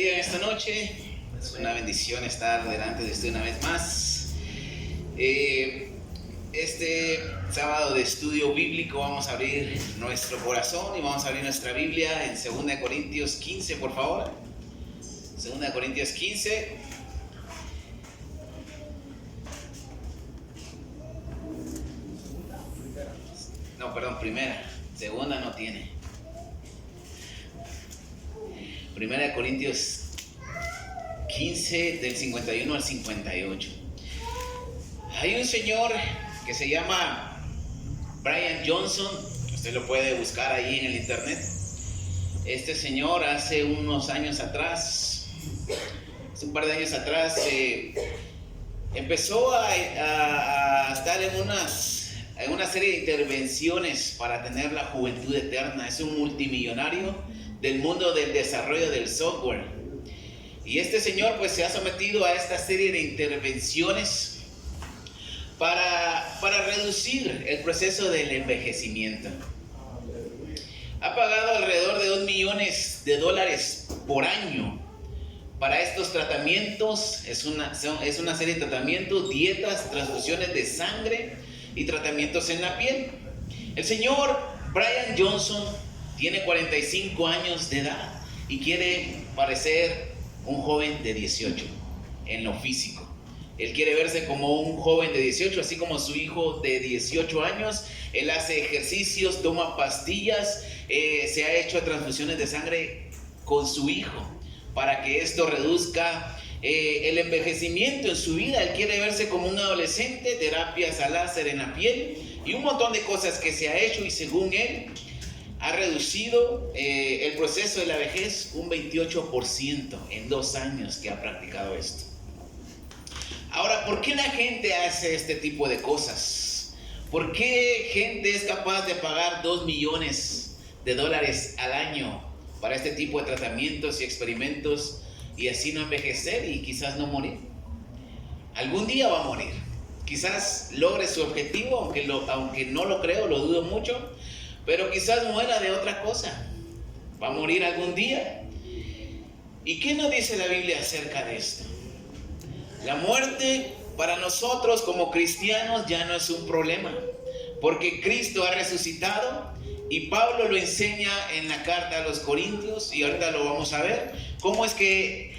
bendiga esta noche. Es una bendición estar delante de usted una vez más. Este sábado de estudio bíblico vamos a abrir nuestro corazón y vamos a abrir nuestra Biblia en 2 Corintios 15, por favor. 2 Corintios 15. No, perdón, primera. Segunda no tiene. 1 Corintios 15 del 51 al 58. Hay un señor que se llama Brian Johnson. Usted lo puede buscar ahí en el internet. Este señor hace unos años atrás, hace un par de años atrás, empezó a estar en una serie de intervenciones para tener la juventud eterna. Es un multimillonario del mundo del desarrollo del software. Y este señor pues se ha sometido a esta serie de intervenciones para reducir el proceso del envejecimiento. Ha pagado alrededor de $2 millones por año para estos tratamientos. Es una serie de tratamientos, dietas, transfusiones de sangre y tratamientos en la piel. El señor Brian Johnson tiene 45 años de edad y quiere parecer un joven de 18 en lo físico. Él quiere verse como un joven de 18, así como su hijo de 18 años. Él hace ejercicios, toma pastillas, se ha hecho transfusiones de sangre con su hijo para que esto reduzca el envejecimiento en su vida. Él quiere verse como un adolescente, terapias a láser en la piel y un montón de cosas que se ha hecho, y según él ha reducido el proceso de la vejez un 28% en 2 años que ha practicado esto. Ahora, ¿por qué la gente hace este tipo de cosas? ¿Por qué gente es capaz de pagar $2 millones al año para este tipo de tratamientos y experimentos y así no envejecer y quizás no morir? Algún día va a morir. Quizás logre su objetivo, aunque no lo creo, lo dudo mucho. Pero quizás muera de otra cosa. Va a morir algún día. ¿Y qué nos dice la Biblia acerca de esto? La muerte para nosotros como cristianos ya no es un problema, porque Cristo ha resucitado, y Pablo lo enseña en la carta a los Corintios, y ahorita lo vamos a ver, cómo es que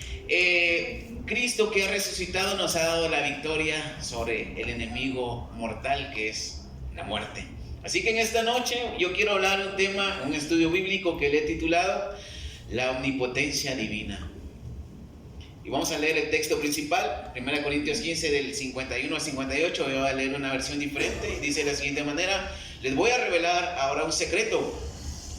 Cristo que ha resucitado nos ha dado la victoria sobre el enemigo mortal que es la muerte. Así que en esta noche yo quiero hablar un estudio bíblico que le he titulado La omnipotencia divina. Y vamos a leer el texto principal, 1 Corintios 15 del 51 al 58. Voy a leer una versión diferente y dice de la siguiente manera: les voy a revelar ahora un secreto.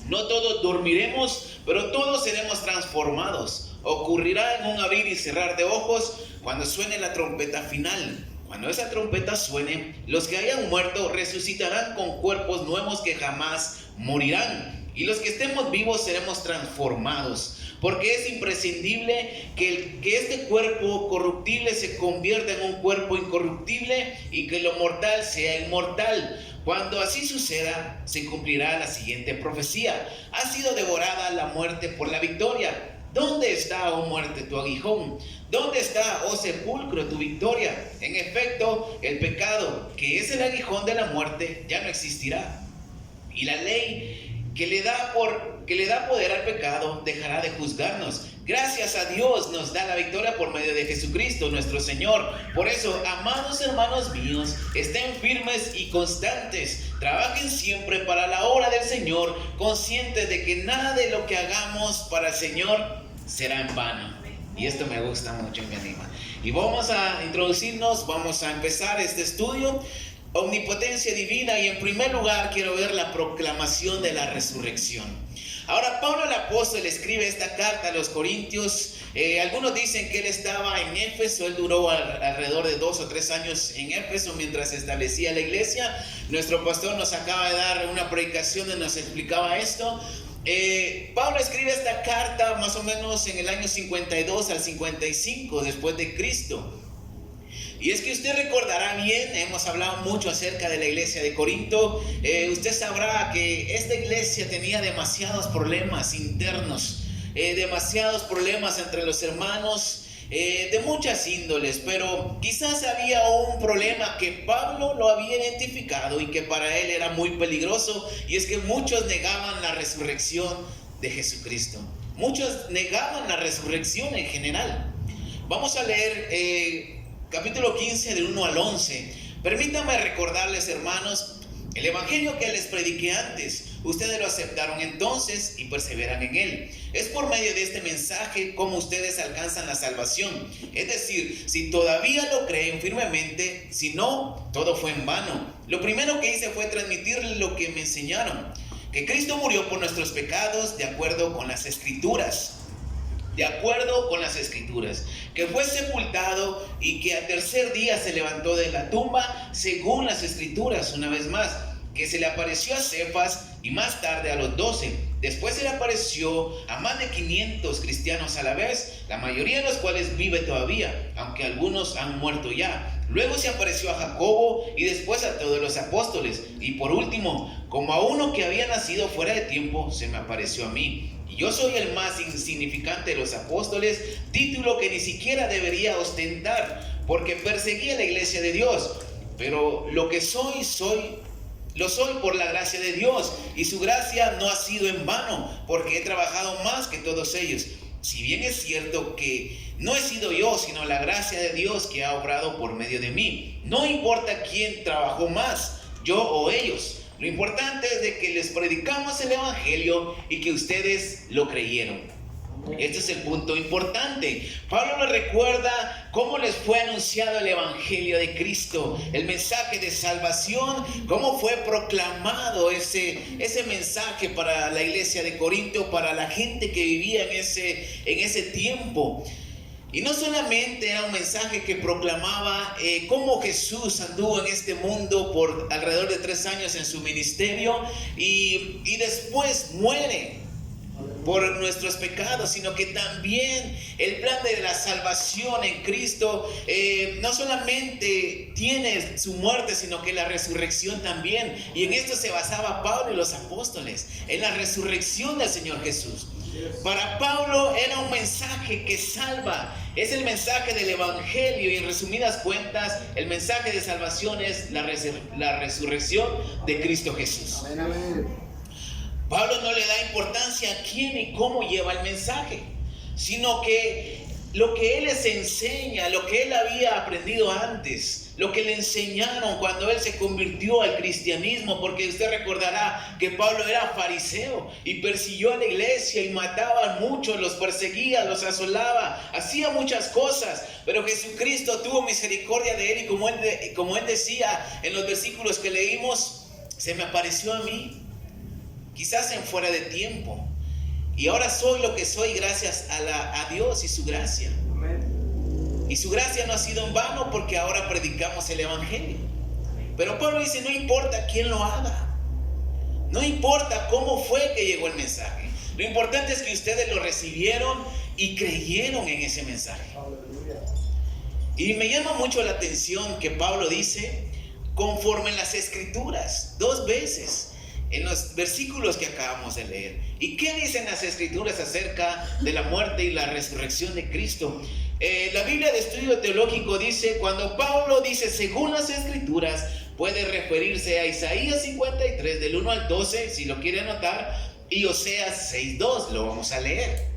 No todos dormiremos, pero todos seremos transformados. Ocurrirá en un abrir y cerrar de ojos cuando suene la trompeta final. Cuando esa trompeta suene, los que hayan muerto resucitarán con cuerpos nuevos que jamás morirán. Y los que estemos vivos seremos transformados. Porque es imprescindible que este cuerpo corruptible se convierta en un cuerpo incorruptible y que lo mortal sea inmortal. Cuando así suceda, se cumplirá la siguiente profecía: ha sido devorada la muerte por la victoria. ¿Dónde está, oh muerte, tu aguijón? ¿Dónde está, oh sepulcro, tu victoria? En efecto, el pecado, que es el aguijón de la muerte, ya no existirá. Y la ley que le da poder al pecado dejará de juzgarnos. Gracias a Dios nos da la victoria por medio de Jesucristo nuestro Señor. Por eso, amados hermanos míos, estén firmes y constantes. Trabajen siempre para la obra del Señor, conscientes de que nada de lo que hagamos para el Señor será en vano. Y esto me gusta mucho y me anima. Y vamos a introducirnos, vamos a empezar este estudio, omnipotencia divina. Y en primer lugar quiero ver la proclamación de la resurrección. Ahora, Pablo el apóstol escribe esta carta a los Corintios. Algunos dicen que él estaba en Éfeso. Él duró alrededor de 2 o 3 años en Éfeso mientras se establecía la iglesia. Nuestro pastor nos acaba de dar una predicación donde nos explicaba esto. Pablo escribe esta carta más o menos en el año 52 al 55 después de Cristo. Y es que usted recordará bien, hemos hablado mucho acerca de la iglesia de Corinto. Usted sabrá que esta iglesia tenía demasiados problemas internos. demasiados problemas entre los hermanos, de muchas índoles, pero quizás había un problema que Pablo lo había identificado y que para él era muy peligroso, y es que muchos negaban la resurrección de Jesucristo. Muchos negaban la resurrección en general. Vamos a leer capítulo 15 del 1 al 11. Permítanme recordarles, hermanos, el evangelio que les prediqué antes. Ustedes lo aceptaron entonces y perseveran en él. Es por medio de este mensaje como ustedes alcanzan la salvación. Es decir, si todavía lo creen firmemente, si no, todo fue en vano. Lo primero que hice fue transmitirles lo que me enseñaron: que Cristo murió por nuestros pecados de acuerdo con las Escrituras. De acuerdo con las Escrituras, que fue sepultado y que al tercer día se levantó de la tumba según las Escrituras. Una vez más, que se le apareció a Cefas y más tarde a los 12. Después se le apareció a más de 500 cristianos a la vez, la mayoría de los cuales vive todavía, aunque algunos han muerto ya. Luego se apareció a Jacobo y después a todos los apóstoles. Y por último, como a uno que había nacido fuera de tiempo, se me apareció a mí. Y yo soy el más insignificante de los apóstoles, título que ni siquiera debería ostentar, porque perseguí a la iglesia de Dios. Pero lo que soy, lo soy por la gracia de Dios, y su gracia no ha sido en vano, porque he trabajado más que todos ellos. Si bien es cierto que no he sido yo, sino la gracia de Dios que ha obrado por medio de mí. No importa quién trabajó más, yo o ellos. Lo importante es de que les predicamos el evangelio y que ustedes lo creyeron. Este es el punto importante. Pablo les recuerda cómo les fue anunciado el evangelio de Cristo, el mensaje de salvación, cómo fue proclamado ese mensaje para la iglesia de Corinto, para la gente que vivía en ese tiempo. Y no solamente era un mensaje que proclamaba cómo Jesús anduvo en este mundo por alrededor de 3 años en su ministerio y después muere por nuestros pecados, sino que también el plan de la salvación en Cristo no solamente tiene su muerte, sino que la resurrección también. Y en esto se basaba Pablo y los apóstoles, en la resurrección del Señor Jesús. Para Pablo era un mensaje que salva, es el mensaje del evangelio, y en resumidas cuentas el mensaje de salvación es la resurrección de Cristo Jesús. Amén, amén. Pablo no le da importancia a quién y cómo lleva el mensaje, sino que lo que él les enseña, lo que él había aprendido antes, lo que le enseñaron cuando él se convirtió al cristianismo, porque usted recordará que Pablo era fariseo y persiguió a la iglesia y mataba a muchos, los perseguía, los asolaba, hacía muchas cosas, pero Jesucristo tuvo misericordia de él, y como él decía en los versículos que leímos, se me apareció a mí, quizás en fuera de tiempo, y ahora soy lo que soy gracias a Dios y su gracia. Y su gracia no ha sido en vano, porque ahora predicamos el evangelio. Pero Pablo dice, no importa quién lo haga, no importa cómo fue que llegó el mensaje, lo importante es que ustedes lo recibieron y creyeron en ese mensaje. Y me llama mucho la atención que Pablo dice conforme en las Escrituras 2 veces en los versículos que acabamos de leer. ¿Y qué dicen las Escrituras acerca de la muerte y la resurrección de Cristo? La Biblia de Estudio Teológico dice, cuando Pablo dice según las Escrituras, puede referirse a Isaías 53 del 1 al 12, si lo quiere anotar, y Oseas 6:2, lo vamos a leer.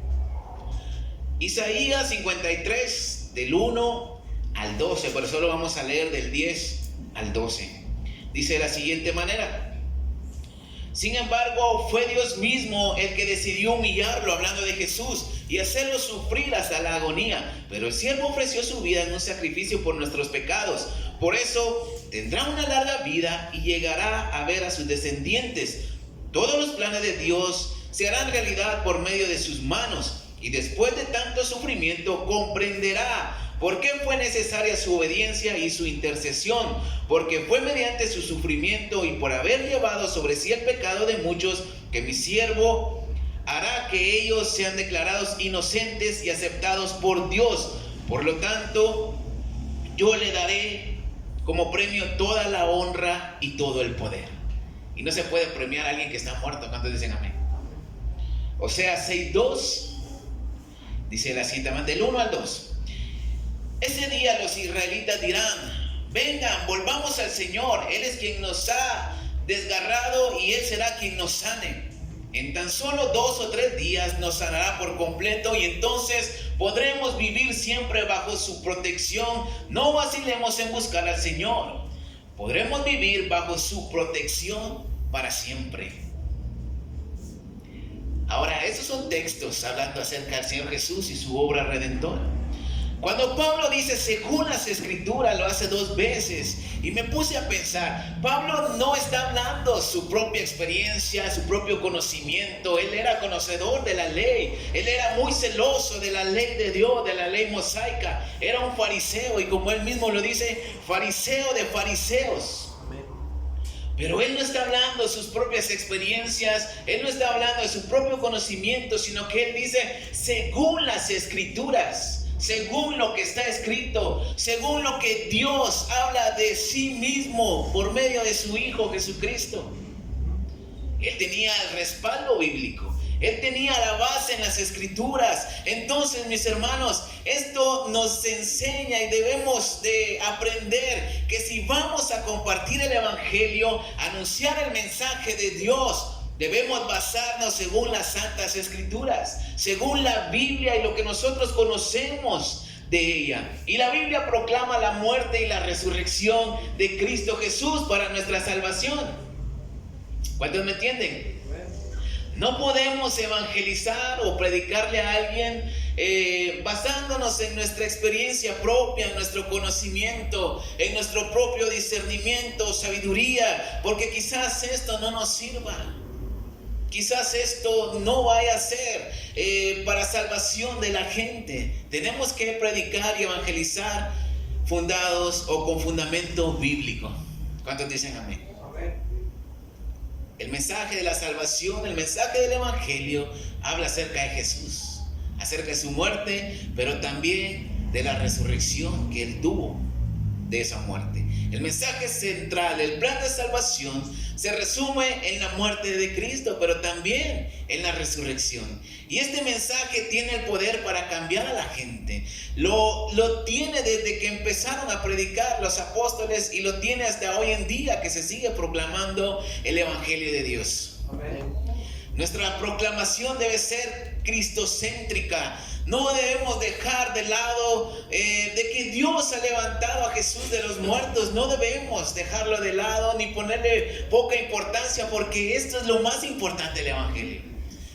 Isaías 53 del 1 al 12, pero solo vamos a leer del 10 al 12. Dice de la siguiente manera: sin embargo, fue Dios mismo el que decidió humillarlo, hablando de Jesús, y hacerlo sufrir hasta la agonía. Pero el siervo ofreció su vida en un sacrificio por nuestros pecados. Por eso tendrá una larga vida y llegará a ver a sus descendientes. Todos los planes de Dios se harán realidad por medio de sus manos. Y después de tanto sufrimiento comprenderá por qué fue necesaria su obediencia y su intercesión, porque fue mediante su sufrimiento y por haber llevado sobre sí el pecado de muchos que mi siervo hará que ellos sean declarados inocentes y aceptados por Dios. Por lo tanto, yo le daré como premio toda la honra y todo el poder. Y no se puede premiar a alguien que está muerto. ¿Cuántos dicen amén? Oseas 6:2 Dice la cita del 1 al 2. Ese día los israelitas dirán: vengan, volvamos al Señor. Él es quien nos ha desgarrado y Él será quien nos sane. En tan solo 2 o 3 días nos sanará por completo y entonces podremos vivir siempre bajo su protección. No vacilemos en buscar al Señor. Podremos vivir bajo su protección para siempre. Ahora, esos son textos hablando acerca del Señor Jesús y su obra redentora. Cuando Pablo dice según las Escrituras, lo hace 2 veces. Y me puse a pensar, Pablo no está hablando su propia experiencia, su propio conocimiento. Él era conocedor de la ley. Él era muy celoso de la ley de Dios, de la ley mosaica. Era un fariseo y como él mismo lo dice, fariseo de fariseos. Pero él no está hablando de sus propias experiencias, él no está hablando de su propio conocimiento, sino que él dice según las Escrituras, según lo que está escrito, según lo que Dios habla de sí mismo por medio de su Hijo Jesucristo. Él tenía el respaldo bíblico. Él tenía la base en las Escrituras. Entonces, mis hermanos, esto nos enseña y debemos de aprender que si vamos a compartir el Evangelio, anunciar el mensaje de Dios, debemos basarnos según las Santas Escrituras, según la Biblia y lo que nosotros conocemos de ella. Y la Biblia proclama la muerte y la resurrección de Cristo Jesús para nuestra salvación. ¿Cuántos me entienden? No podemos evangelizar o predicarle a alguien basándonos en nuestra experiencia propia, en nuestro conocimiento, en nuestro propio discernimiento, sabiduría, porque quizás esto no nos sirva. Quizás esto no vaya a ser para salvación de la gente. Tenemos que predicar y evangelizar fundados o con fundamento bíblico. ¿Cuántos dicen amén? El mensaje de la salvación, el mensaje del Evangelio habla acerca de Jesús, acerca de su muerte, pero también de la resurrección que Él tuvo de esa muerte. El mensaje central, el plan de salvación, se resume en la muerte de Cristo, pero también en la resurrección. Y este mensaje tiene el poder para cambiar a la gente. Lo tiene desde que empezaron a predicar los apóstoles y lo tiene hasta hoy en día que se sigue proclamando el Evangelio de Dios. Amén. Nuestra proclamación debe ser cristocéntrica. No debemos dejar de lado de que Dios ha levantado a Jesús de los muertos. No debemos dejarlo de lado ni ponerle poca importancia, porque esto es lo más importante del Evangelio.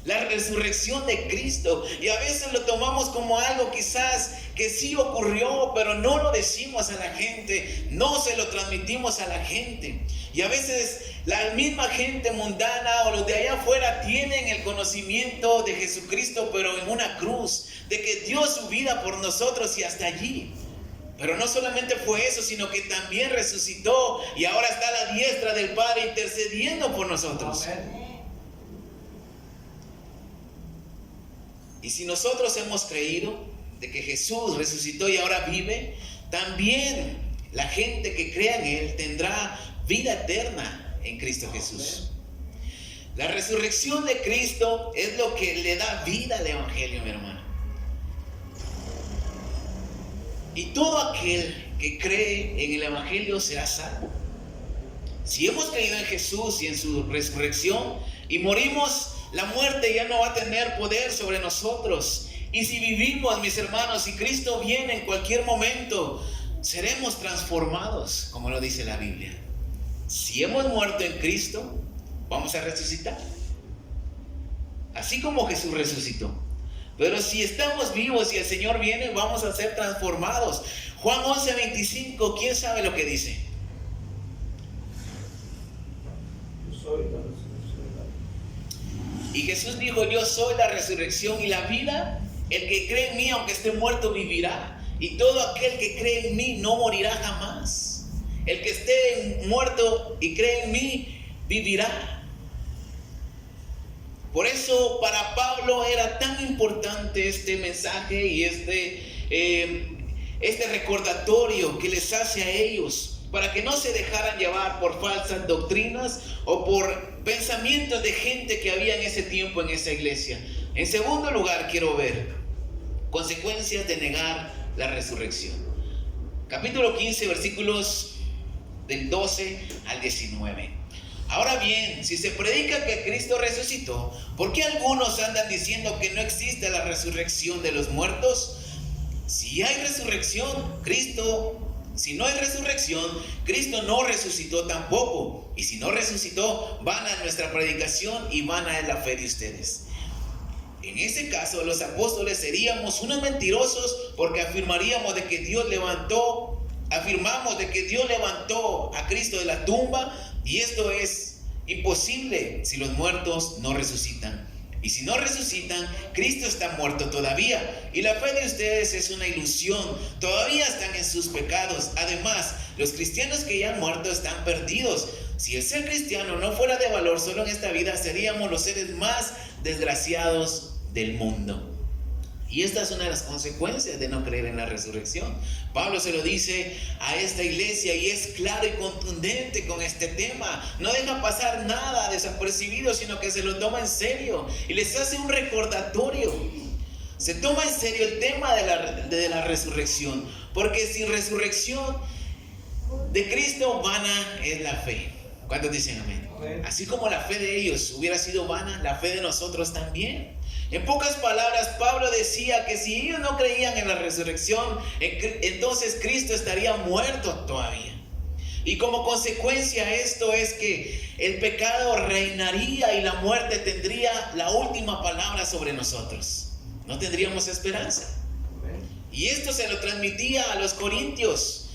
La resurrección de Cristo. Y a veces lo tomamos como algo quizás que sí ocurrió, pero no lo decimos a la gente, no se lo transmitimos a la gente. Y a veces la misma gente mundana o los de allá afuera tienen el conocimiento de Jesucristo, pero en una cruz, de que dio su vida por nosotros y hasta allí. Pero no solamente fue eso, sino que también resucitó y ahora está a la diestra del Padre intercediendo por nosotros. Amén. Y si nosotros hemos creído de que Jesús resucitó y ahora vive, también la gente que crea en Él tendrá vida eterna en Cristo Jesús. La resurrección de Cristo es lo que le da vida al Evangelio, mi hermano. Y todo aquel que cree en el Evangelio será salvo. Si hemos creído en Jesús y en su resurrección y morimos, la muerte ya no va a tener poder sobre nosotros. Y si vivimos, mis hermanos, si Cristo viene en cualquier momento, seremos transformados, como lo dice la Biblia. Si hemos muerto en Cristo, vamos a resucitar, así como Jesús resucitó. Pero si estamos vivos y el Señor viene, vamos a ser transformados. Juan 11:25, ¿quién sabe lo que dice? Yo soy la resurrección. Y Jesús dijo: yo soy la resurrección y la vida. El que cree en mí, aunque esté muerto, vivirá. Y todo aquel que cree en mí no morirá jamás. El que esté muerto y cree en mí, vivirá. Por eso para Pablo era tan importante este mensaje y este recordatorio que les hace a ellos, para que no se dejaran llevar por falsas doctrinas o por pensamientos de gente que había en ese tiempo en esa iglesia. En segundo lugar, quiero ver Consecuencias de negar la resurrección. Capítulo 15, versículos del 12 al 19. Ahora bien, si se predica que Cristo resucitó, ¿por qué algunos andan diciendo que no existe la resurrección de los muertos? Si hay resurrección, si no hay resurrección, Cristo no resucitó tampoco. Y si no resucitó, vana es nuestra predicación y vana es la fe de ustedes. En ese caso, los apóstoles seríamos unos mentirosos porque afirmamos de que Dios levantó a Cristo de la tumba, y esto es imposible si los muertos no resucitan. Y si no resucitan, Cristo está muerto todavía, y la fe de ustedes es una ilusión. Todavía están en sus pecados. Además, los cristianos que ya han muerto están perdidos. Si el ser cristiano no fuera de valor solo en esta vida, seríamos los seres más desgraciados del mundo. Y esta es una de las consecuencias de no creer en la resurrección. Pablo se lo dice a esta iglesia y es claro y contundente con este tema. No deja pasar nada desapercibido, sino que se lo toma en serio y les hace un recordatorio. Se toma en serio el tema de la resurrección, porque sin resurrección de Cristo, vana es la fe. ¿Cuántos dicen amén? Así como la fe de ellos hubiera sido vana, la fe de nosotros también. En pocas palabras, Pablo decía que si ellos no creían en la resurrección, entonces Cristo estaría muerto todavía. Y como consecuencia esto es que el pecado reinaría y la muerte tendría la última palabra sobre nosotros. No tendríamos esperanza. Y esto se lo transmitía a los corintios.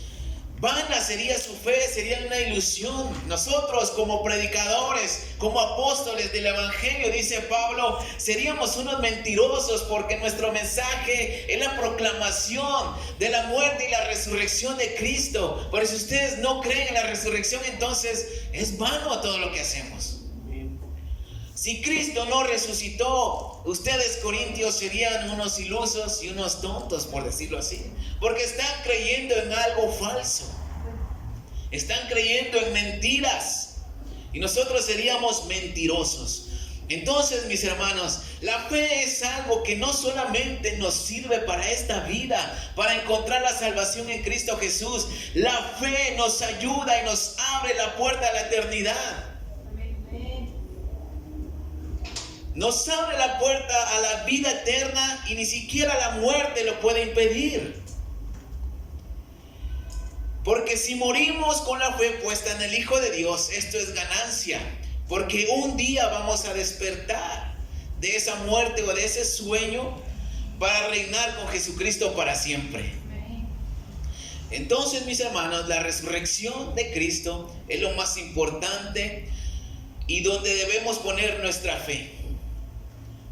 Vana sería su fe, sería una ilusión. Nosotros como predicadores, como apóstoles del evangelio, dice Pablo, seríamos unos mentirosos porque nuestro mensaje es la proclamación de la muerte y la resurrección de Cristo. Pero si ustedes no creen en la resurrección, entonces es vano todo lo que hacemos. Si Cristo no resucitó, ustedes, corintios, serían unos ilusos y unos tontos, por decirlo así, porque están creyendo en algo falso, están creyendo en mentiras, y nosotros seríamos mentirosos. Entonces, mis hermanos, la fe es algo que no solamente nos sirve para esta vida, para encontrar la salvación en Cristo Jesús. La fe nos ayuda y nos abre la puerta a la eternidad. Nos abre la puerta a la vida eterna y ni siquiera la muerte lo puede impedir. Porque si morimos con la fe puesta en el Hijo de Dios, esto es ganancia. Porque un día vamos a despertar de esa muerte o de ese sueño para reinar con Jesucristo para siempre. Entonces, mis hermanos, la resurrección de Cristo es lo más importante y donde debemos poner nuestra fe.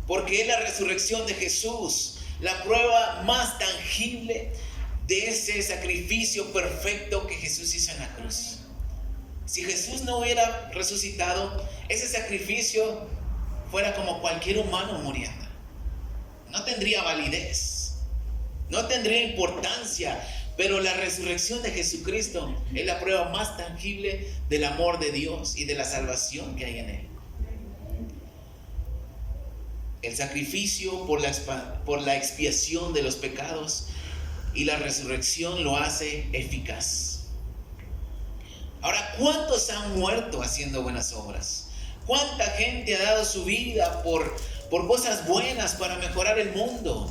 Porque es la resurrección de Jesús, la prueba más tangible de ese sacrificio perfecto que Jesús hizo en la cruz. Si Jesús no hubiera resucitado, ese sacrificio fuera como cualquier humano muriendo. No tendría validez, no tendría importancia, pero la resurrección de Jesucristo es la prueba más tangible del amor de Dios y de la salvación que hay en Él. El sacrificio por la expiación de los pecados y la resurrección lo hace eficaz. Ahora, ¿cuántos han muerto haciendo buenas obras? ¿Cuánta gente ha dado su vida por cosas buenas para mejorar el mundo?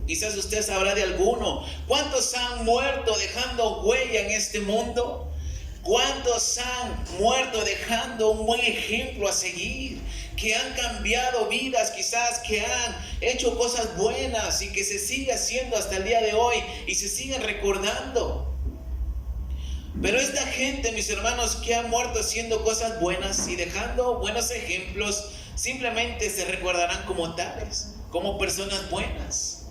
Quizás usted sabrá de alguno. ¿Cuántos han muerto dejando huella en este mundo? ¿Cuántos han muerto dejando un buen ejemplo a seguir? Que han cambiado vidas, quizás que han hecho cosas buenas y que se sigue haciendo hasta el día de hoy y se siguen recordando. Pero esta gente, mis hermanos, que ha muerto haciendo cosas buenas y dejando buenos ejemplos, simplemente se recordarán como tales, como personas buenas.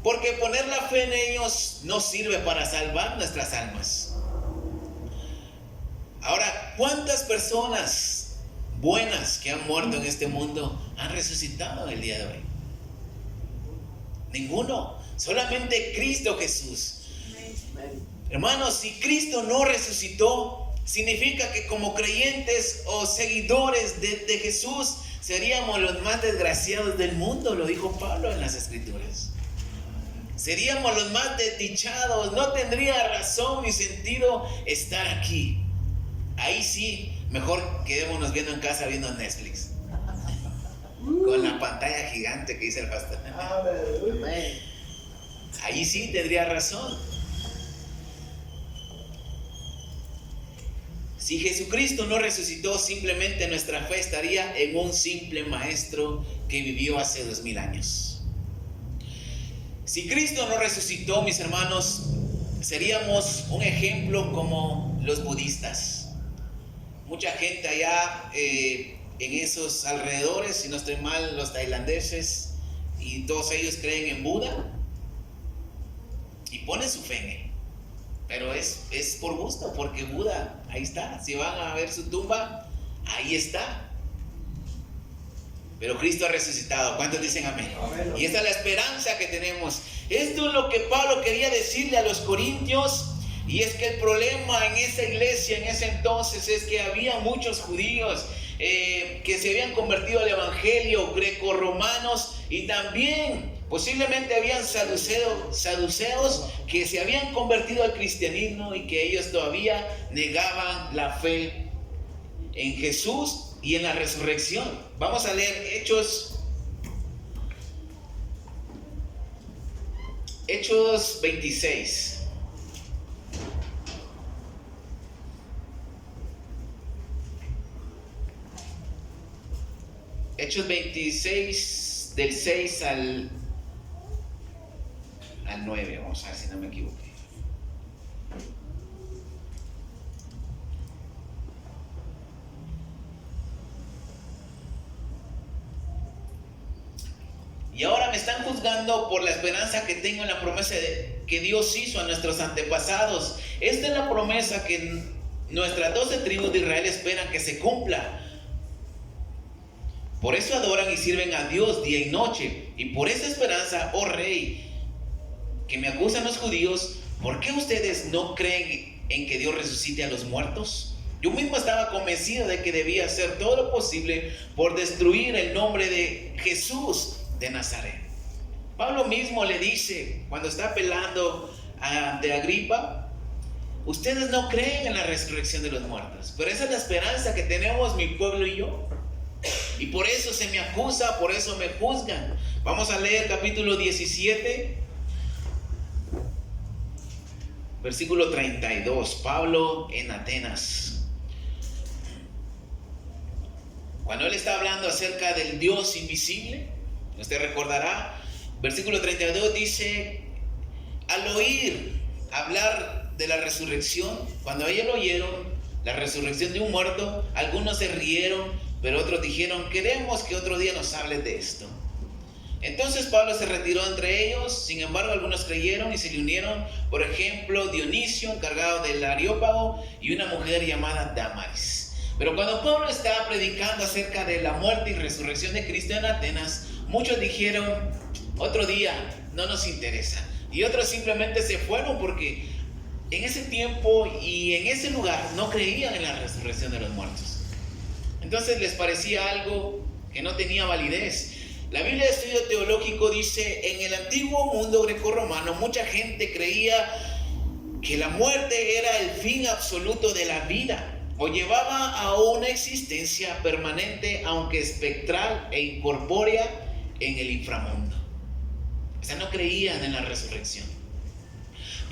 Porque poner la fe en ellos no sirve para salvar nuestras almas. Ahora, ¿cuántas personas buenas que han muerto en este mundo han resucitado el día de hoy? Ninguno, solamente Cristo Jesús. Hermanos, si Cristo no resucitó, significa que como creyentes o seguidores de Jesús seríamos los más desgraciados del mundo, lo dijo Pablo en las Escrituras. Seríamos los más desdichados, no tendría razón ni sentido estar aquí. Ahí sí, mejor quedémonos viendo en casa viendo Netflix. Con la pantalla gigante que dice el pastor. Ahí sí tendría razón. Si Jesucristo no resucitó, simplemente nuestra fe estaría en un simple maestro que vivió hace 2000 años. Si Cristo no resucitó, mis hermanos, seríamos un ejemplo como los budistas. Mucha gente allá en esos alrededores, si no estoy mal, los tailandeses, y todos ellos creen en Buda y ponen su fe en él. Pero es por gusto, porque Buda, ahí está. Si van a ver su tumba, ahí está. Pero Cristo ha resucitado. ¿Cuántos dicen amén? Amén. Y esta es la esperanza que tenemos. Esto es lo que Pablo quería decirle a los corintios. Y es que el problema en esa iglesia, en ese entonces, es que había muchos judíos que se habían convertido al evangelio, grecorromanos, y también posiblemente habían saduceos que se habían convertido al cristianismo y que ellos todavía negaban la fe en Jesús y en la resurrección. Vamos a leer Hechos 26. Hechos 26 del 6 al 9, vamos a ver si no me equivoqué. Y ahora me están juzgando por la esperanza que tengo en la promesa que Dios hizo a nuestros antepasados. Esta es la promesa que nuestras 12 tribus de Israel esperan que se cumpla. Por eso adoran y sirven a Dios día y noche. Y por esa esperanza, oh Rey, que me acusan los judíos, ¿por qué ustedes no creen en que Dios resucite a los muertos? Yo mismo estaba convencido de que debía hacer todo lo posible por destruir el nombre de Jesús de Nazaret. Pablo mismo le dice, cuando está apelando ante Agripa, ustedes no creen en la resurrección de los muertos, pero esa es la esperanza que tenemos mi pueblo y yo. Y por eso se me acusa, por eso me juzgan. Vamos a leer capítulo 17, versículo 32. Pablo en Atenas. Cuando él está hablando acerca del Dios invisible, usted recordará, versículo 32 dice: al oír hablar de la resurrección, cuando ellos lo oyeron, la resurrección de un muerto, algunos se rieron, pero otros dijeron: queremos que otro día nos hables de esto. Entonces Pablo se retiró entre ellos. Sin embargo, algunos creyeron y se le unieron, por ejemplo, Dionisio, encargado del Areópago, y una mujer llamada Dámaris. Pero cuando Pablo estaba predicando acerca de la muerte y resurrección de Cristo en Atenas, muchos dijeron: otro día, no nos interesa. Y otros simplemente se fueron porque en ese tiempo y en ese lugar no creían en la resurrección de los muertos. Entonces les parecía algo que no tenía validez. La Biblia de Estudio Teológico dice: en el antiguo mundo grecorromano mucha gente creía que la muerte era el fin absoluto de la vida, o llevaba a una existencia permanente, aunque espectral e incorpórea, en el inframundo. O sea, no creían en la resurrección.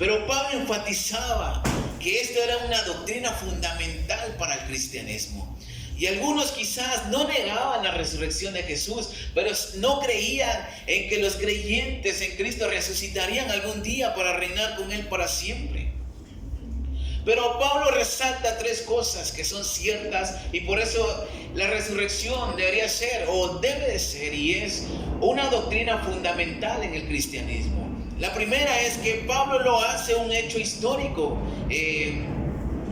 Pero Pablo enfatizaba que esto era una doctrina fundamental para el cristianismo. Y algunos quizás no negaban la resurrección de Jesús, pero no creían en que los creyentes en Cristo resucitarían algún día para reinar con Él para siempre. Pero Pablo resalta 3 cosas que son ciertas, y por eso la resurrección debería ser o debe de ser, y es una doctrina fundamental en el cristianismo. La primera es que Pablo lo hace un hecho histórico.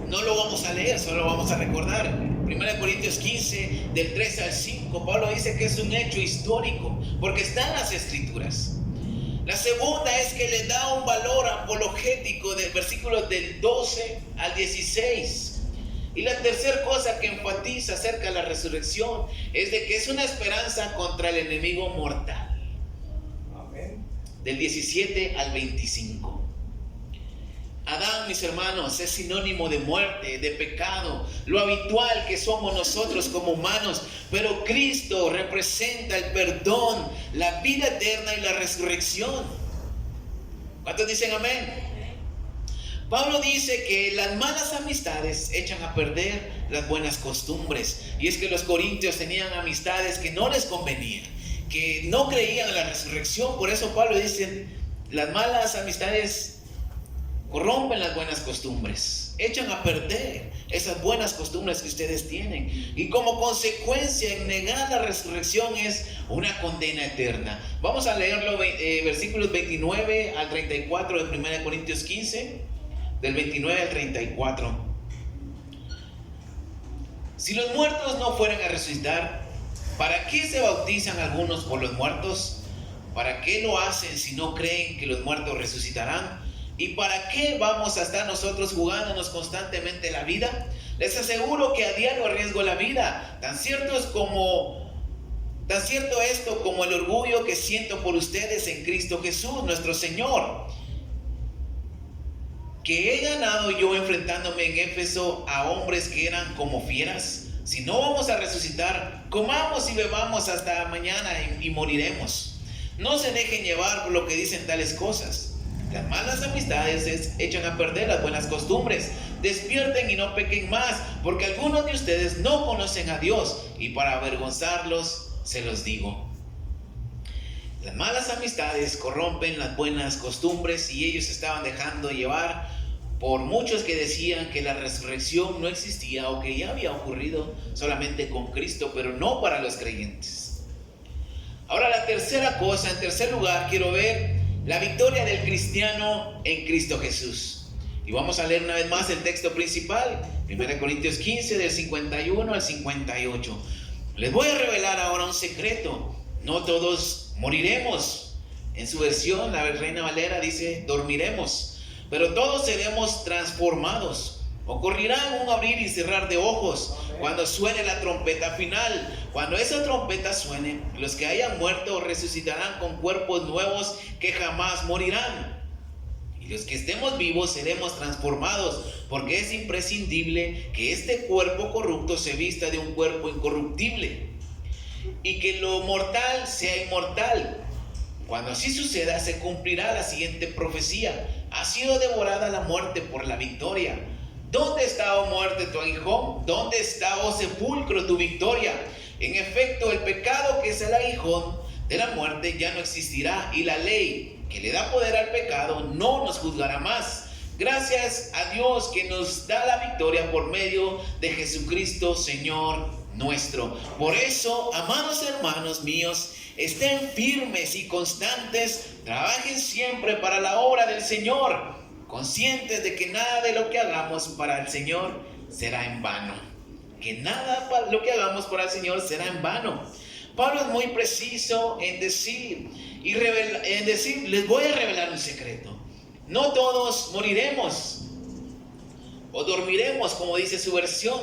No lo vamos a leer, solo vamos a recordar. 1 Corintios 15, del 3 al 5, Pablo dice que es un hecho histórico, porque está en las Escrituras. La segunda es que le da un valor apologético del versículo del 12 al 16. Y la tercera cosa que enfatiza acerca de la resurrección es de que es una esperanza contra el enemigo mortal. Amén. Del 17 al 25. Adán, mis hermanos, es sinónimo de muerte, de pecado, lo habitual que somos nosotros como humanos. Pero Cristo representa el perdón, la vida eterna y la resurrección. ¿Cuántos dicen amén? Pablo dice que las malas amistades echan a perder las buenas costumbres. Y es que los corintios tenían amistades que no les convenían, que no creían en la resurrección. Por eso Pablo dice, las malas amistades corrompen las buenas costumbres, echan a perder esas buenas costumbres que ustedes tienen. Y como consecuencia, en negar la resurrección es una condena eterna. Vamos a leerlo, versículos 29 al 34 de 1 Corintios 15, del 29 al 34. Si los muertos no fueran a resucitar, ¿para qué se bautizan algunos por los muertos? ¿Para qué lo hacen si no creen que los muertos resucitarán? ¿Y para qué vamos a estar nosotros jugándonos constantemente la vida? Les aseguro que a diario arriesgo la vida. Tan cierto esto como el orgullo que siento por ustedes en Cristo Jesús, nuestro Señor, que he ganado yo enfrentándome en Éfeso a hombres que eran como fieras. Si no vamos a resucitar, comamos y bebamos hasta mañana y moriremos. No se dejen llevar por lo que dicen tales cosas. Las malas amistades echan a perder las buenas costumbres. Despierten y no pequen más, porque algunos de ustedes no conocen a Dios, y para avergonzarlos se los digo. Las malas amistades corrompen las buenas costumbres, y ellos estaban dejando llevar por muchos que decían que la resurrección no existía o que ya había ocurrido solamente con Cristo, pero no para los creyentes. Ahora la tercera cosa, en tercer lugar, quiero ver la victoria del cristiano en Cristo Jesús. Y vamos a leer una vez más el texto principal, 1 Corintios 15, del 51 al 58. Les voy a revelar ahora un secreto. No todos moriremos. En su versión, la Reina Valera dice, dormiremos. Pero todos seremos transformados. Ocurrirá un abrir y cerrar de ojos cuando suene la trompeta final. Cuando esa trompeta suene, los que hayan muerto resucitarán con cuerpos nuevos que jamás morirán. Y los que estemos vivos seremos transformados, porque es imprescindible que este cuerpo corrupto se vista de un cuerpo incorruptible, y que lo mortal sea inmortal. Cuando así suceda, se cumplirá la siguiente profecía: ha sido devorada la muerte por la victoria. ¿Dónde está, oh muerte, tu aguijón? ¿Dónde está, oh sepulcro, tu victoria? En efecto, el pecado, que es el aguijón de la muerte, ya no existirá, y la ley que le da poder al pecado no nos juzgará más. Gracias a Dios que nos da la victoria por medio de Jesucristo, Señor nuestro. Por eso, amados hermanos míos, estén firmes y constantes, trabajen siempre para la obra del Señor, conscientes de que nada de lo que hagamos para el Señor será en vano. Que nada de lo que hagamos para el Señor será en vano. Pablo es muy preciso en decir, les voy a revelar un secreto. No todos moriremos o dormiremos, como dice su versión.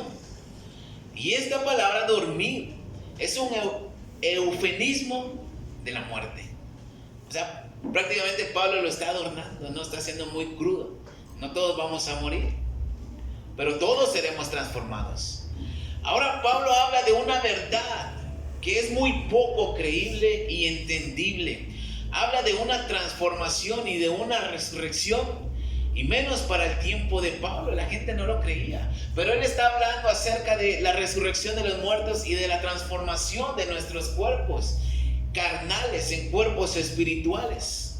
Y esta palabra dormir es un eufemismo de la muerte. O sea, prácticamente Pablo lo está adornando, no está siendo muy crudo. No todos vamos a morir, pero todos seremos transformados. Ahora Pablo habla de una verdad que es muy poco creíble y entendible. Habla de una transformación y de una resurrección, y menos para el tiempo de Pablo. La gente no lo creía, pero él está hablando acerca de la resurrección de los muertos y de la transformación de nuestros cuerpos carnales en cuerpos espirituales.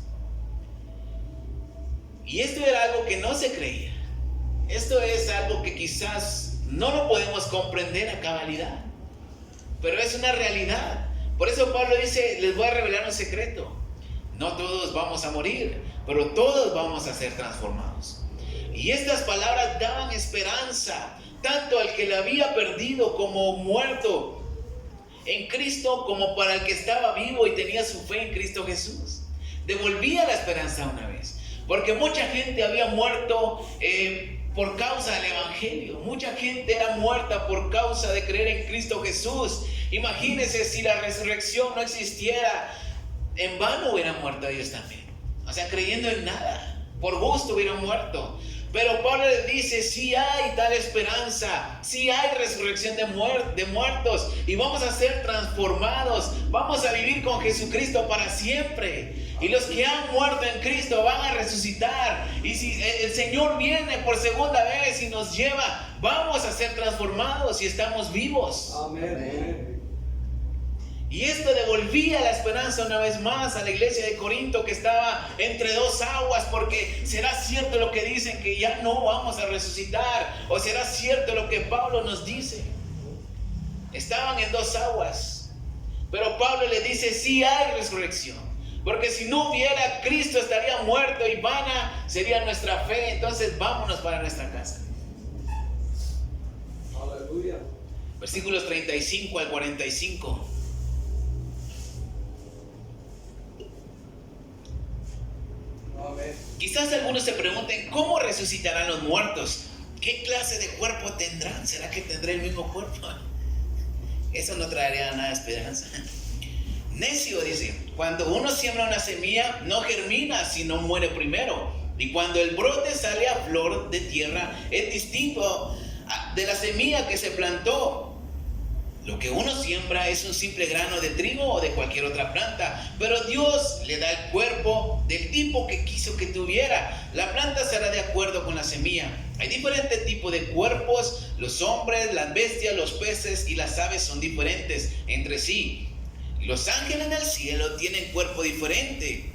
Y esto era algo que no se creía. Esto es algo que quizás no lo podemos comprender a cabalidad, pero es una realidad. Por eso Pablo dice, les voy a revelar un secreto. No todos vamos a morir, pero todos vamos a ser transformados. Y estas palabras daban esperanza, tanto al que la había perdido como muerto en Cristo, como para el que estaba vivo y tenía su fe en Cristo Jesús. Devolvía la esperanza una vez, porque mucha gente había muerto por causa del Evangelio. Mucha gente era muerta por causa de creer en Cristo Jesús. Imagínense si la resurrección no existiera, en vano hubieran muerto ellos también. O sea, creyendo en nada, por gusto hubieran muerto. Pero Pablo les dice, sí hay tal esperanza, sí hay resurrección de muertos, y vamos a ser transformados, vamos a vivir con Jesucristo para siempre. Y los que han muerto en Cristo van a resucitar. Y si el Señor viene por segunda vez y nos lleva, vamos a ser transformados y estamos vivos. Amén. Y esto devolvía la esperanza una vez más a la iglesia de Corinto, que estaba entre dos aguas, porque ¿será cierto lo que dicen, que ya no vamos a resucitar? ¿O será cierto lo que Pablo nos dice? Estaban en dos aguas, pero Pablo le dice, sí hay resurrección, porque si no hubiera, Cristo estaría muerto y vana sería nuestra fe. Entonces vámonos para nuestra casa. Aleluya. Versículos 35 al 45. Quizás algunos se pregunten, ¿cómo resucitarán los muertos? ¿Qué clase de cuerpo tendrán? ¿Será que tendrá el mismo cuerpo? Eso no traería nada de esperanza. Necio, dice, cuando uno siembra una semilla, no germina, sino muere primero. Y cuando el brote sale a flor de tierra, es distinto de la semilla que se plantó. Lo que uno siembra es un simple grano de trigo o de cualquier otra planta, pero Dios le da el cuerpo del tipo que quiso que tuviera. La planta será de acuerdo con la semilla. Hay diferentes tipos de cuerpos. Los hombres, las bestias, los peces y las aves son diferentes entre sí. Los ángeles del cielo tienen cuerpo diferente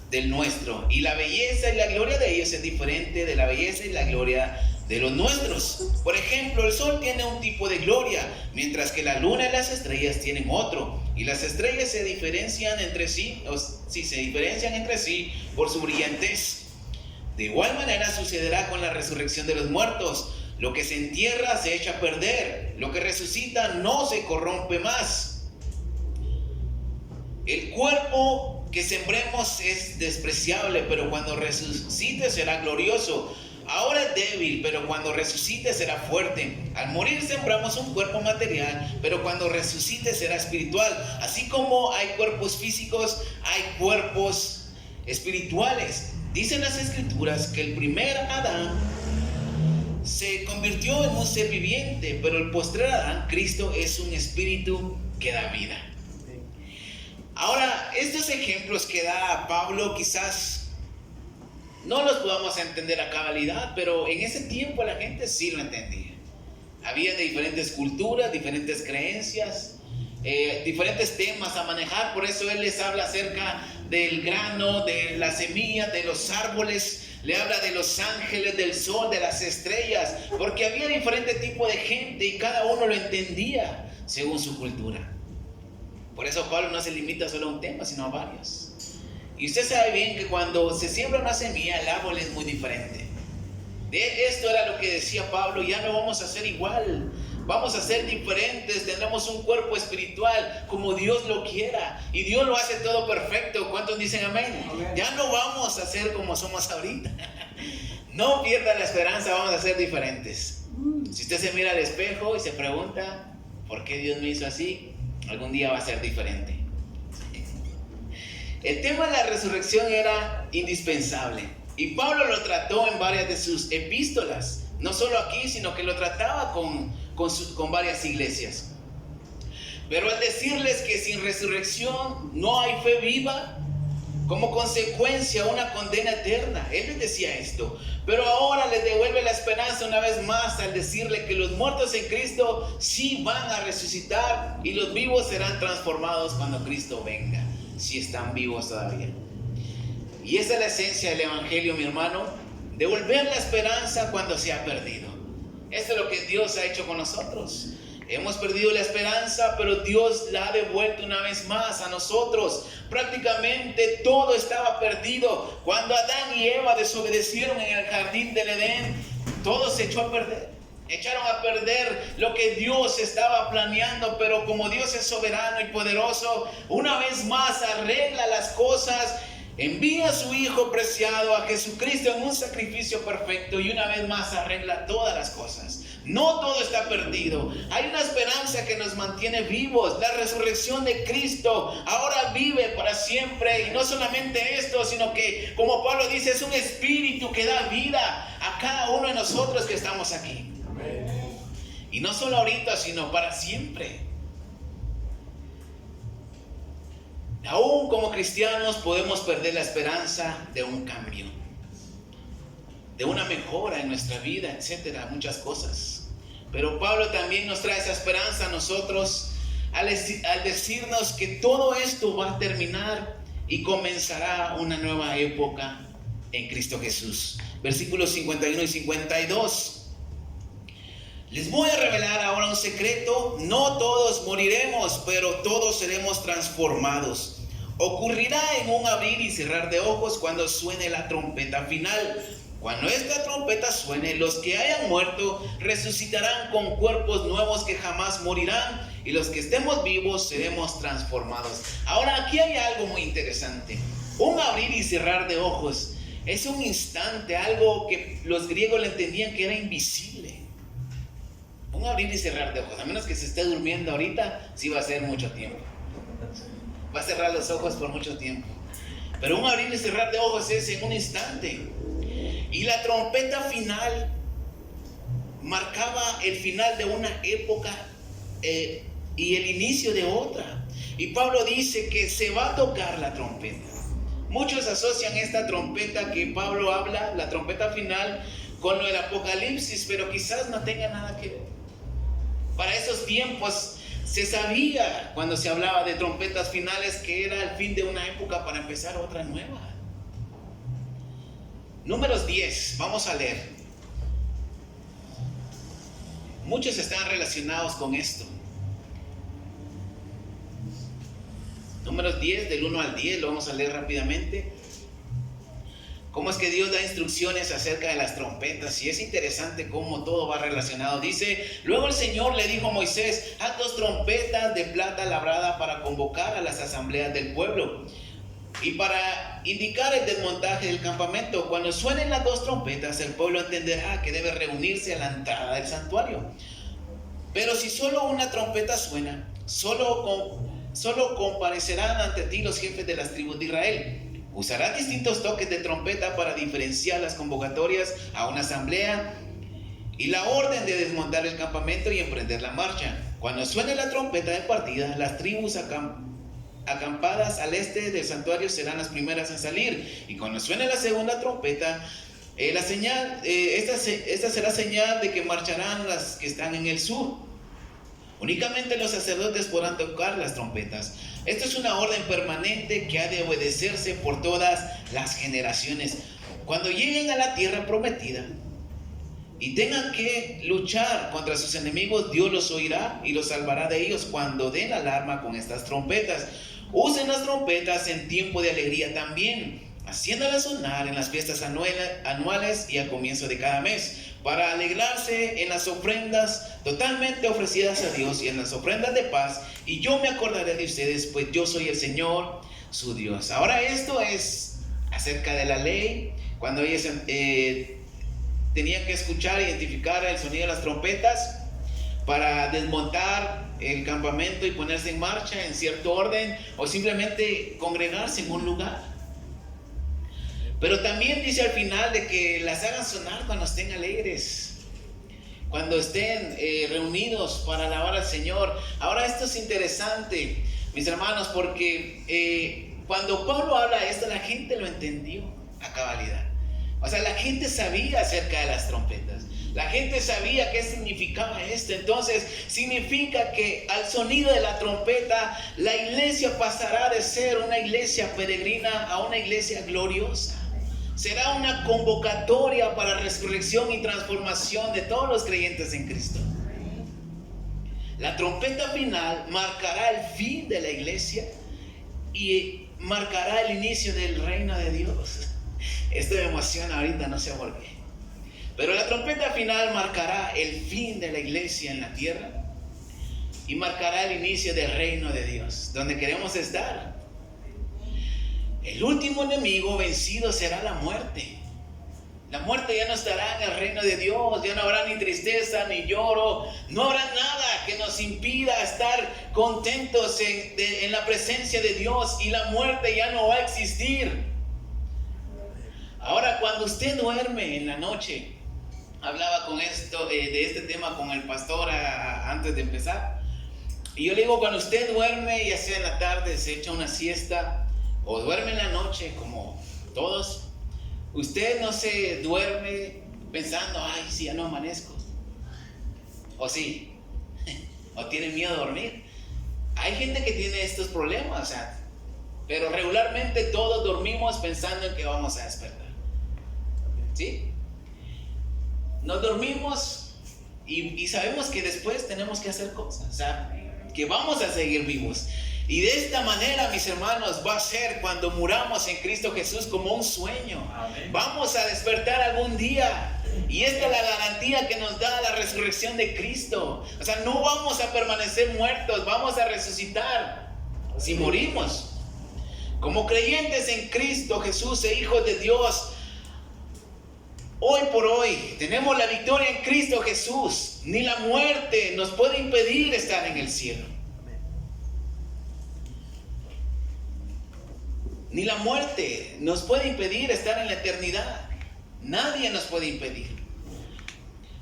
del nuestro, y la belleza y la gloria de ellos es diferente de la belleza y la gloria de los nuestros. Por ejemplo, el sol tiene un tipo de gloria, mientras que la luna y las estrellas tienen otro. Y las estrellas se diferencian entre sí, por su brillantez. De igual manera sucederá con la resurrección de los muertos. Lo que se entierra se echa a perder, lo que resucita no se corrompe más. El cuerpo que sembremos es despreciable, pero cuando resucite será glorioso. Ahora es débil, pero cuando resucite será fuerte. Al morir sembramos un cuerpo material, pero cuando resucite será espiritual. Así como hay cuerpos físicos, hay cuerpos espirituales. Dicen las Escrituras que el primer Adán se convirtió en un ser viviente, pero el postrer Adán, Cristo, es un espíritu que da vida. Ahora, estos ejemplos que da Pablo quizás no los podamos entender a cabalidad, pero en ese tiempo la gente sí lo entendía. Había de diferentes culturas, diferentes creencias, diferentes temas a manejar. Por eso él les habla acerca del grano, de la semilla, de los árboles. Le habla de los ángeles, del sol, de las estrellas, porque había diferente tipo de gente y cada uno lo entendía según su cultura. Por eso Pablo no se limita solo a un tema, sino a varios. Y usted sabe bien que cuando se siembra una semilla, el árbol es muy diferente. Esto era lo que decía Pablo: ya no vamos a ser igual, vamos a ser diferentes, tendremos un cuerpo espiritual como Dios lo quiera. Y Dios lo hace todo perfecto. ¿Cuántos dicen amén? Amén. Ya no vamos a ser como somos ahorita. No pierda la esperanza, vamos a ser diferentes. Si usted se mira al espejo y se pregunta, ¿por qué Dios me hizo así? Algún día va a ser diferente. El tema de la resurrección era indispensable, y Pablo lo trató en varias de sus epístolas, no solo aquí, sino que lo trataba con varias iglesias. Pero al decirles que sin resurrección no hay fe viva, como consecuencia una condena eterna, él les decía esto. Pero ahora les devuelve la esperanza una vez más al decirle que los muertos en Cristo sí van a resucitar, y los vivos serán transformados cuando Cristo venga, si están vivos todavía. Y esa es la esencia del Evangelio, mi hermano: devolver la esperanza cuando se ha perdido. Esto es lo que Dios ha hecho con nosotros. Hemos perdido la esperanza, pero Dios la ha devuelto una vez más a nosotros. Prácticamente todo estaba perdido. Cuando Adán y Eva desobedecieron en el jardín del Edén, todo se echó a perder. Echaron a perder lo que Dios estaba planeando, pero como Dios es soberano y poderoso, una vez más arregla las cosas envía a su Hijo preciado, a Jesucristo, en un sacrificio perfecto, y una vez más arregla todas las cosas. No todo está perdido. Hay una esperanza que nos mantiene vivos. La resurrección de Cristo ahora vive para siempre. Y no solamente esto, sino que, como Pablo dice, es un espíritu que da vida a cada uno de nosotros que estamos aquí. Y no solo ahorita, sino para siempre. Aún como cristianos podemos perder la esperanza de un cambio, de una mejora en nuestra vida, etcétera, muchas cosas. Pero Pablo también nos trae esa esperanza a nosotros al decirnos que todo esto va a terminar y comenzará una nueva época en Cristo Jesús. Versículos 51 y 52. Les voy a revelar ahora un secreto. No todos moriremos, pero todos seremos transformados. Ocurrirá en un abrir y cerrar de ojos cuando suene la trompeta final. Cuando esta trompeta suene, los que hayan muerto resucitarán con cuerpos nuevos que jamás morirán, y los que estemos vivos seremos transformados. Ahora, aquí hay algo muy interesante. Un abrir y cerrar de ojos es un instante, algo que los griegos le entendían que era invisible. Un abrir y cerrar de ojos, a menos que se esté durmiendo ahorita, sí va a ser mucho tiempo. Va a cerrar los ojos por mucho tiempo. Pero un abrir y cerrar de ojos es en un instante. Y la trompeta final marcaba el final de una época y el inicio de otra. Y Pablo dice que se va a tocar la trompeta. Muchos asocian esta trompeta que Pablo habla, la trompeta final, con lo del Apocalipsis, pero quizás no tenga nada que ver. Para esos tiempos se sabía, cuando se hablaba de trompetas finales, que era el fin de una época para empezar otra nueva. Números 10, vamos a leer. Muchos están relacionados con esto. Números 10, del 1 al 10, lo vamos a leer rápidamente. Cómo es que Dios da instrucciones acerca de las trompetas, y es interesante cómo todo va relacionado. Dice: luego el Señor le dijo a Moisés: haz 2 trompetas de plata labrada para convocar a las asambleas del pueblo y para indicar el desmontaje del campamento. Cuando suenen las 2 trompetas, el pueblo entenderá que debe reunirse a la entrada del santuario. Pero si solo una trompeta suena, solo comparecerán ante ti los jefes de las tribus de Israel. Usarás distintos toques de trompeta para diferenciar las convocatorias a una asamblea y la orden de desmontar el campamento y emprender la marcha. Cuando suene la trompeta de partida, las tribus acampadas al este del santuario serán las primeras en salir. Y cuando suene la segunda trompeta, esta será señal de que marcharán las que están en el sur. Únicamente los sacerdotes podrán tocar las trompetas. Esto es una orden permanente que ha de obedecerse por todas las generaciones. Cuando lleguen a la tierra prometida y tengan que luchar contra sus enemigos, Dios los oirá y los salvará de ellos cuando den alarma con estas trompetas. Usen las trompetas en tiempo de alegría también, haciéndolas sonar en las fiestas anuales y al comienzo de cada mes, para alegrarse en las ofrendas totalmente ofrecidas a Dios y en las ofrendas de paz, y yo me acordaré de ustedes, pues yo soy el Señor, su Dios. Ahora, esto es acerca de la ley, cuando ellos tenían que escuchar e identificar el sonido de las trompetas para desmontar el campamento y ponerse en marcha en cierto orden, o simplemente congregarse en un lugar. Pero también dice al final de que las hagan sonar cuando estén alegres, cuando estén reunidos para alabar al Señor. Ahora, esto es interesante, mis hermanos, porque cuando Pablo habla esto, la gente lo entendió a cabalidad. O sea, la gente sabía acerca de las trompetas. La gente sabía qué significaba esto. Entonces, significa que al sonido de la trompeta, la iglesia pasará de ser una iglesia peregrina a una iglesia gloriosa. Será una convocatoria para resurrección y transformación de todos los creyentes en Cristo. La trompeta final marcará el fin de la iglesia y marcará el inicio del reino de Dios. Esto me emociona ahorita, no sé por qué. Pero la trompeta final marcará el fin de la iglesia en la tierra y marcará el inicio del reino de Dios, donde queremos estar. el último enemigo vencido será la muerte. La muerte ya no estará en el reino de Dios, ya no habrá ni tristeza, ni lloro, no habrá nada que nos impida estar contentos en la presencia de Dios, y la muerte ya no va a existir. Ahora, cuando usted duerme en la noche, hablaba de este tema con el pastor antes de empezar, y yo le digo, cuando usted duerme, ya sea en la tarde, se echa una siesta, o duerme en la noche como todos, usted no se duerme pensando, ay, si ya no amanezco, o sí, o tiene miedo a dormir. Hay gente que tiene estos problemas, o sea, pero regularmente todos dormimos pensando en que vamos a despertar, ¿sí? Nos dormimos y sabemos que después tenemos que hacer cosas, o sea, que vamos a seguir vivos. Y de esta manera, mis hermanos, va a ser cuando muramos en Cristo Jesús como un sueño. Amén. Vamos a despertar algún día. Y esta es la garantía que nos da la resurrección de Cristo. O sea, no vamos a permanecer muertos, vamos a resucitar si morimos. Como creyentes en Cristo Jesús e hijos de Dios, hoy por hoy tenemos la victoria en Cristo Jesús. Ni la muerte nos puede impedir estar en el cielo. Ni la muerte nos puede impedir estar en la eternidad. Nadie nos puede impedir.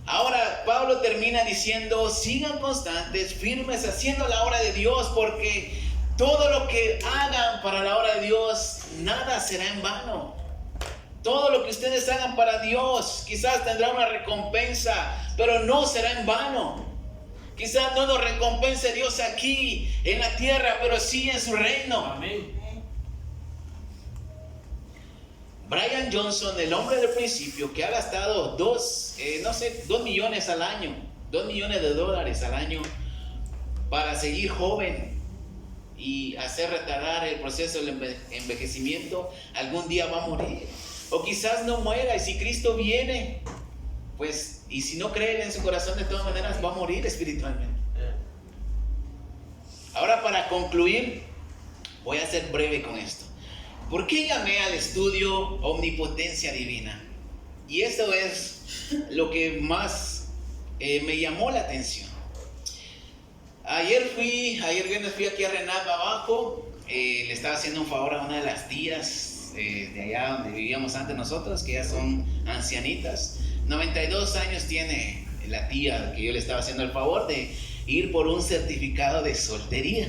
Ahora Pablo termina diciendo, sigan constantes, firmes, haciendo la obra de Dios, porque todo lo que hagan para la obra de Dios, nada será en vano. Todo lo que ustedes hagan para Dios, quizás tendrá una recompensa, pero no será en vano. Quizás no nos recompense Dios aquí en la tierra, pero sí en su reino. Amén. Brian Johnson, el hombre del principio, que ha gastado 2 millones al año, $2 millones al año para seguir joven y hacer retardar el proceso del envejecimiento, algún día va a morir. O quizás no muera, y si Cristo viene, pues, y si no cree en su corazón, de todas maneras va a morir espiritualmente. Ahora, para concluir, voy a ser breve con esto. ¿Por qué llamé al estudio Omnipotencia Divina? Y esto es lo que más me llamó la atención. Ayer viernes fui aquí a Renap abajo, le estaba haciendo un favor a una de las tías de allá donde vivíamos antes nosotros, que ya son ancianitas. 92 años tiene la tía, que yo le estaba haciendo el favor de ir por un certificado de soltería.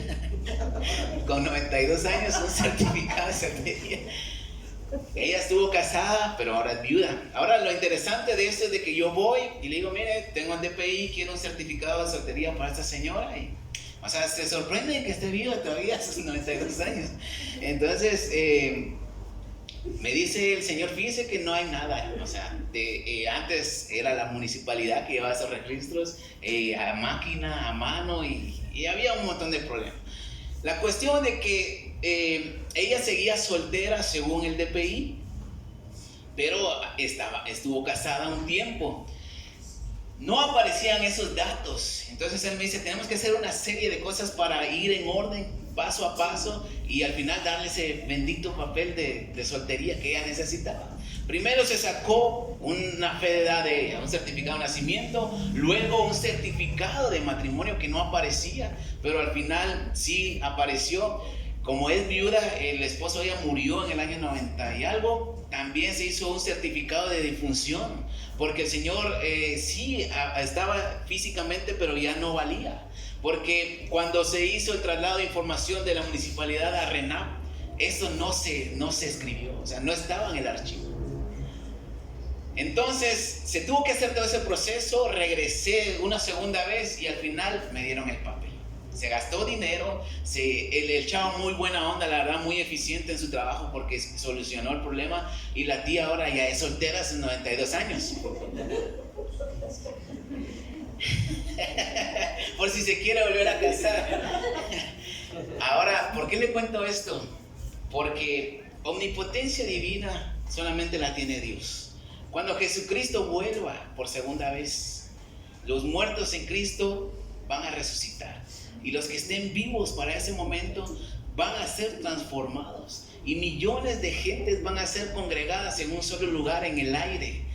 Con 92 años, un certificado de soltería. Ella estuvo casada, pero ahora es viuda. Ahora lo interesante de esto es de que yo voy y le digo, mire, tengo el DPI, quiero un certificado de soltería para esta señora. Y, o sea, se sorprende que esté viuda todavía a sus 92 años. Entonces, me dice el señor, fíjese que no hay nada. O sea, antes era la municipalidad que llevaba esos registros a máquina, a mano, y había un montón de problemas. La cuestión de que ella seguía soltera según el DPI, pero estuvo casada un tiempo. No aparecían esos datos. Entonces él me dice, tenemos que hacer una serie de cosas para ir en orden, paso a paso, y al final darle ese bendito papel de soltería que ella necesitaba. Primero se sacó una fe de edad de ella, un certificado de nacimiento, luego un certificado de matrimonio que no aparecía, pero al final sí apareció. Como es viuda, el esposo de ella murió en el año 90 y algo, también se hizo un certificado de difunción, porque el señor sí estaba físicamente, pero ya no valía, porque cuando se hizo el traslado de información de la municipalidad a Renap, eso no se escribió, o sea, no estaba en el archivo. Entonces se tuvo que hacer todo ese proceso, regresé una segunda vez y al final me dieron el papel. Se gastó dinero, el chavo muy buena onda, la verdad muy eficiente en su trabajo porque solucionó el problema, y la tía ahora ya es soltera hace 92 años. Por si se quiere volver a casar. Ahora, ¿por qué le cuento esto? Porque omnipotencia divina solamente la tiene Dios. Cuando Jesucristo vuelva por segunda vez, los muertos en Cristo van a resucitar, y los que estén vivos para ese momento van a ser transformados y millones de gentes van a ser congregadas en un solo lugar en el aire.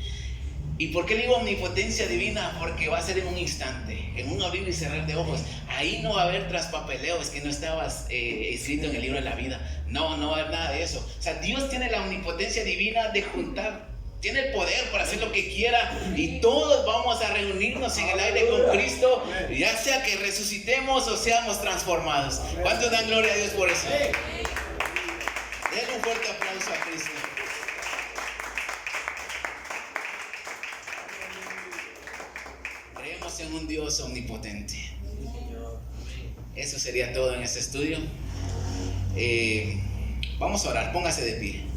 ¿Y por qué digo omnipotencia divina? Porque va a ser en un instante, en un abrir y cerrar de ojos. Ahí no va a haber traspapeleo, es que no estabas escrito en el libro de la vida. No va a haber nada de eso. O sea, Dios tiene la omnipotencia divina de juntar, tiene el poder para hacer lo que quiera, y todos vamos a reunirnos en el aire con Cristo, ya sea que resucitemos o seamos transformados. ¿Cuántos dan gloria a Dios por eso? Den un fuerte aplauso a Cristo. Creemos en un Dios omnipotente. Eso sería todo en este estudio. Vamos a orar, póngase de pie.